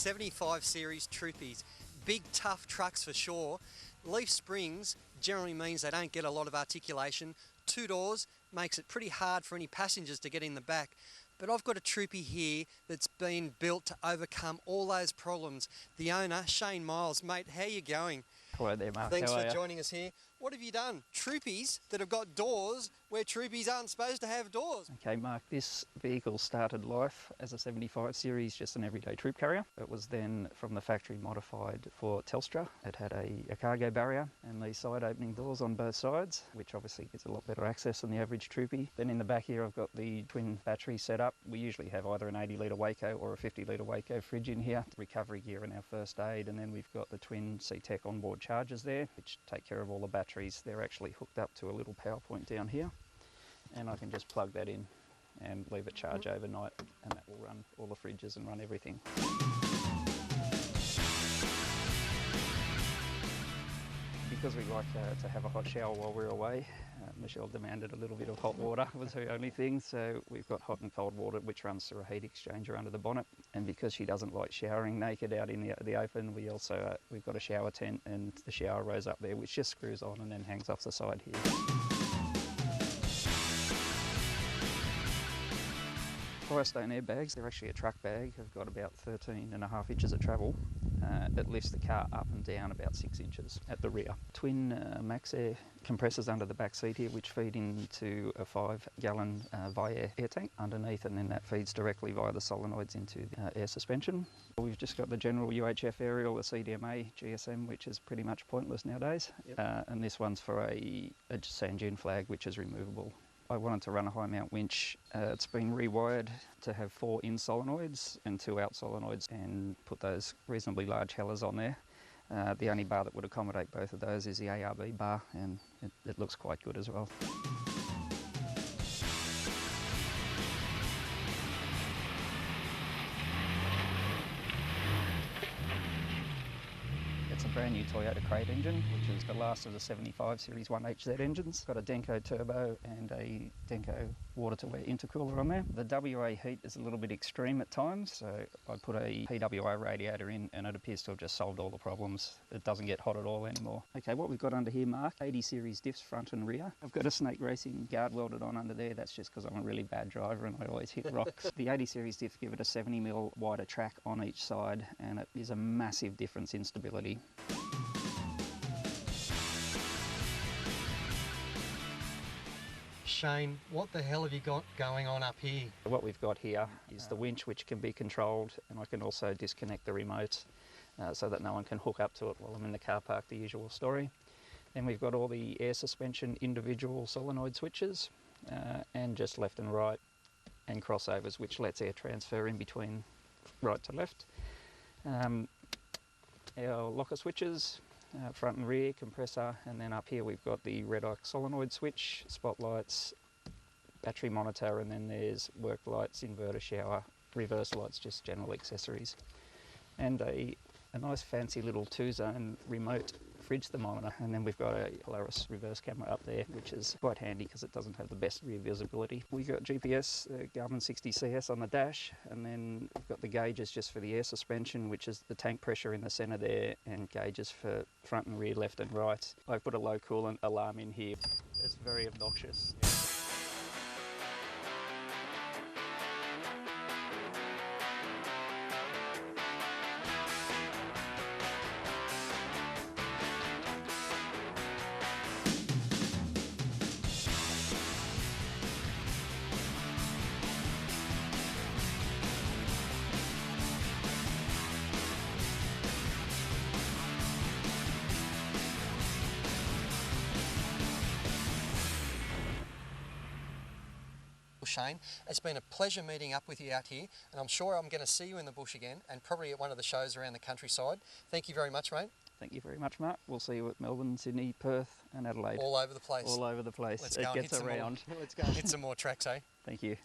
75 series Troopies. Big tough trucks for sure. Leaf springs generally means they don't get a lot of articulation. 2 doors makes it pretty hard for any passengers to get in the back. But I've got a Troopy here that's been built to overcome all those problems. The owner, Shane Miles. Mate, how you going? Hello there, Mark. Thanks How for are you? joining us here. What have you done? Troopies that have got doors where Troopies aren't supposed to have doors. Okay, Mark, this vehicle started life as a 75 series, just an everyday troop carrier. It was then from the factory modified for Telstra. It had a cargo barrier and these side opening doors on both sides, which obviously gives a lot better access than the average Troopy. Then in the back here I've got the twin battery set up. We usually have either an 80 litre Waco or a 50 litre Waco fridge in here, recovery gear and our first aid, and then we've got the twin CTEC onboard chargers there, which take care of all the batteries. They're actually hooked up to a little power point down here, and I can just plug that in and leave it charge overnight, and that will run all the fridges and run everything. Because we like to have a hot shower while we're away, Michelle demanded a little bit of hot water, was her only thing, so we've got hot and cold water which runs through a heat exchanger under the bonnet. And because she doesn't like showering naked out in the open, we've got a shower tent, and the shower rose up there which just screws on and then hangs off the side here. Firestone airbags, they're actually a truck bag. They've got about 13.5 inches of travel. It lifts the car up and down about 6 inches at the rear. Twin Maxair compressors under the back seat here, which feed into a 5-gallon Viair air tank underneath, and then that feeds directly via the solenoids into the air suspension. We've just got the general UHF aerial, the CDMA GSM, which is pretty much pointless nowadays. Yep. And this one's for a sand dune flag, which is removable. I wanted to run a high mount winch. It's been rewired to have 4 in solenoids and 2 out solenoids, and put those reasonably large hellers on there. The only bar that would accommodate both of those is the ARB bar, and it looks quite good as well. It's a brand new Toyota Crate engine, which is the last of the 75 Series 1HZ engines. Got a Denko turbo and a Denko water-to-wet intercooler on there. The WA heat is a little bit extreme at times, so I put a PWR radiator in and it appears to have just solved all the problems. It doesn't get hot at all anymore. Okay, what we've got under here, Mark, 80 Series diffs front and rear. I've got a Snake Racing guard welded on under there. That's just because I'm a really bad driver and I always hit rocks. The 80 Series diffs give it a 70mm wider track on each side, and it is a massive difference in stability. Shane, what the hell have you got going on up here? What we've got here is the winch, which can be controlled, and I can also disconnect the remote so that no one can hook up to it while I'm in the car park, the usual story. Then we've got all the air suspension individual solenoid switches, and just left and right and crossovers, which lets air transfer in between right to left. Our locker switches, front and rear, compressor, and then up here we've got the red arc solenoid switch, spotlights, battery monitor, and then there's work lights, inverter, shower, reverse lights, just general accessories. And a nice fancy little 2-zone remote fridge thermometer, and then we've got a Polaris reverse camera up there, which is quite handy because it doesn't have the best rear visibility. We've got GPS, Garmin 60CS on the dash, and then we've got the gauges just for the air suspension, which is the tank pressure in the centre there, and gauges for front and rear, left and right. I've put a low coolant alarm in here. It's very obnoxious. Shane, it's been a pleasure meeting up with you out here, and I'm sure I'm going to see you in the bush again, and probably at one of the shows around the countryside. Thank you very much, mate. Thank you very much, Mark. We'll see you at Melbourne, Sydney, Perth and Adelaide. All over the place. All over the place. Let's it go gets and hit around. Let's go and hit some more tracks, eh? Thank you.